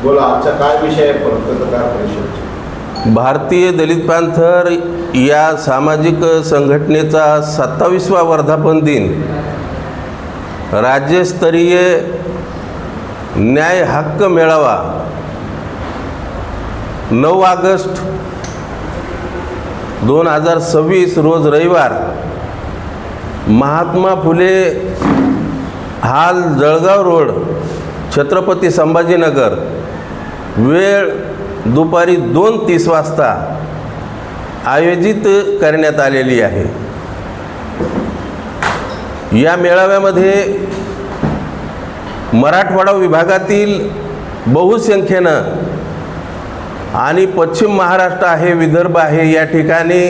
बोला, आजचा काय विषय आहे पत्रकार परिषद? भारतीय दलित पॅंथर या सामाजिक संघटनेचा 27वा वर्धापन दिन राज्यस्तरीय न्याय हक्क मेळावा 9 ऑगस्ट 2026 रोज रविवार महात्मा फुले हाल जळगाव रोड छत्रपती संभाजीनगर वेळ दुपारी 2:30 वाजता आयोजित करण्यात आलेली आहे। या मेळाव्यामध्ये मराठवाडा विभागातील बहुसंख्येनं आणि पश्चिम महाराष्ट्र आहे, विदर्भ आहे, या ठिकाणी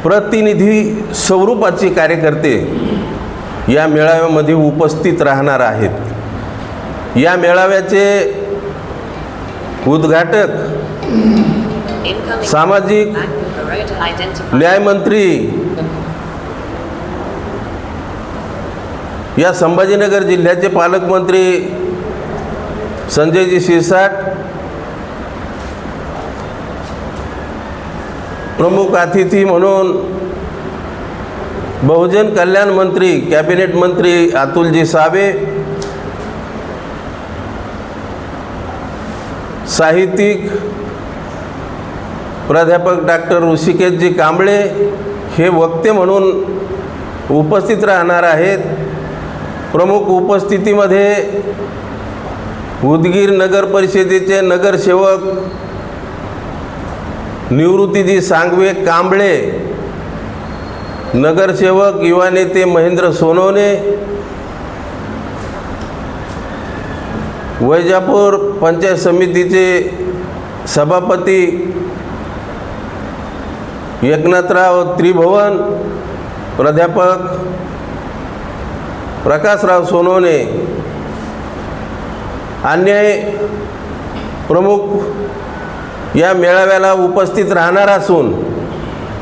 प्रतिनिधी स्वरूपाचे कार्यकर्ते या मेळाव्यामध्ये उपस्थित राहणार आहेत। या मेळाव्याचे उद्घाटक सामाजिक न्यायमंत्री या संभाजीनगर जिल्ह्याचे पालकमंत्री संजयजी शिरसाट, प्रमुख अतिथी म्हणून बहुजन कल्याण मंत्री कॅबिनेट मंत्री अतुलजी सावे, साहित्यिक प्राध्यापक डॉक्टर ऋषिकेशजी कांबळे हे वक्ते म्हणून उपस्थित राहणार आहेत। प्रमुख उपस्थितीमध्ये उदगीर नगर परिषदेचे नगरसेवक निवृत्तीजी सांगवे कांबळे, नगरसेवक युवा नेते महेंद्र सोनवणे, वैजापूर पंचायत समितीचे सभापती एकनाथराव त्रिभुवन, प्राध्यापक प्रकाशराव सोनवणे, अन्य प्रमुख या मेळाव्याला उपस्थित राहणार असून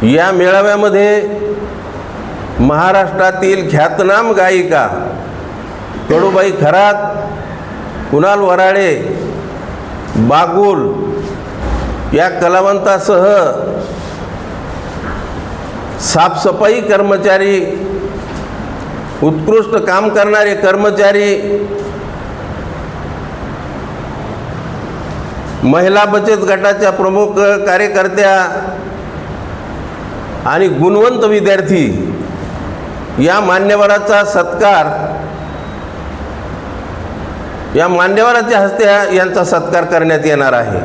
या मेळाव्यामध्ये महाराष्ट्रातील ख्यातनाम गायिका कडूबाई खरात, कुणाल वराळे, बागुल या कलावंतासह साफसफाई कर्मचारी, उत्कृष्ट काम करणारे कर्मचारी, महिला बचत गटाच्या प्रमुख कार्यकर्त्या आणि गुणवंत विद्यार्थी या मान्यवराचा सत्कार, या मान्यवराच्या हस्ते यांचा सत्कार करण्यात येणार आहे।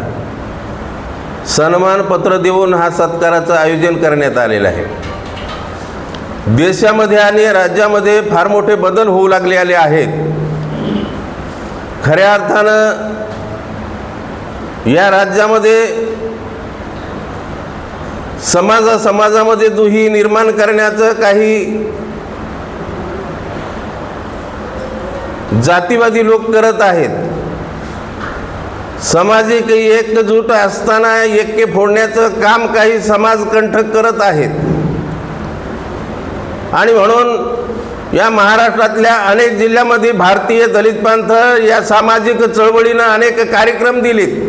सन्मानपत्र देऊन हा सत्काराचं आयोजन करण्यात आलेलं आहे। देशामध्ये आणि राज्यामध्ये फार मोठे बदल होऊ लागलेले आहेत। खऱ्या अर्थानं या राज्यामध्ये समाजामध्ये दुही निर्माण करण्याचं काही जातीवादी लोक करत आहेत। सामाजिक एकजूट असताना एके फोडण्याचं काम काही समाजकंठक करत आहेत आणि म्हणून या महाराष्ट्रातल्या अनेक जिल्ह्यामध्ये भारतीय दलित पॅंथर या सामाजिक चळवळीनं अनेक कार्यक्रम दिलेत।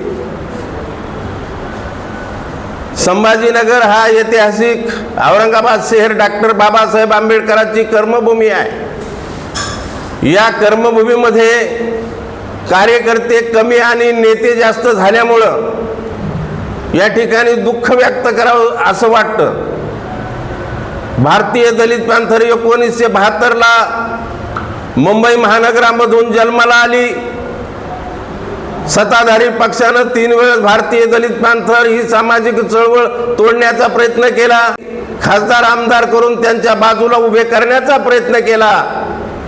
संभाजीनगर हा ऐतिहासिक औरंगाबाद शहर डॉक्टर बाबासाहेब आंबेडकरांची कर्मभूमी आहे। या कर्मभूमीमध्ये कार्यकर्ते कमी आणि नेते जास्त झाल्यामुळं या ठिकाणी दुःख व्यक्त करावं असं वाटतं। भारतीय दलित पॅंथर 1972ला मुंबई महानगरामधून जन्माला आली। सत्ताधारी पक्षानं 3 वेळेस भारतीय दलित पॅंथर ही सामाजिक चळवळ तोडण्याचा प्रयत्न केला, खासदार आमदार करून त्यांच्या बाजूला उभे करण्याचा प्रयत्न केला,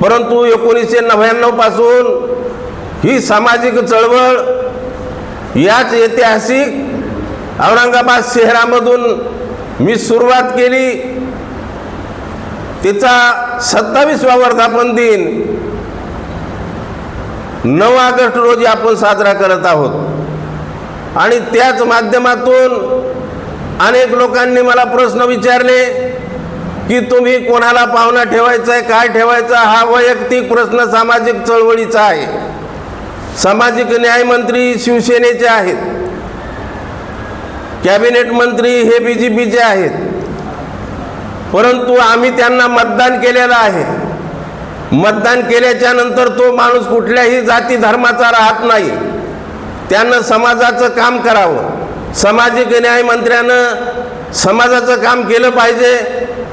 परंतु 1999 पासून ही सामाजिक चळवळ याच ऐतिहासिक औरंगाबाद शहरामधून मी सुरुवात केली। तिचा 27वा वर्धापन दिन 9 ऑगस्ट रोजी आपण साजरा करत आहोत आणि त्याच माध्यमातून अनेक लोकांनी मला प्रश्न विचारले की तुम्ही कोणाला पाहुणा ठेवायचा आहे, काय ठेवायचा, हा वैयक्तिक प्रश्न सामाजिक चळवळीचा आहे। सामाजिक न्याय मंत्री शिवसेनेचे आहेत, कॅबिनेट मंत्री हे BJPचे आहेत, परंतु आम्ही त्यांना मतदान केलेलं आहे. मतदान केल्याच्या नंतर तो माणूस कुठल्याही जाती धर्माचा राहत नाही. त्यानं समाजाचं काम करावं. सामाजिक न्याय मंत्र्यानं समाजाचं काम केलं पाहिजे.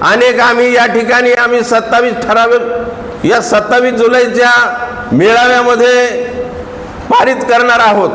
अनेक आम्ही या ठिकाणी 27 ठराविक या 27 जुलैच्या मेळाव्यामध्ये पारित करणार आहोत.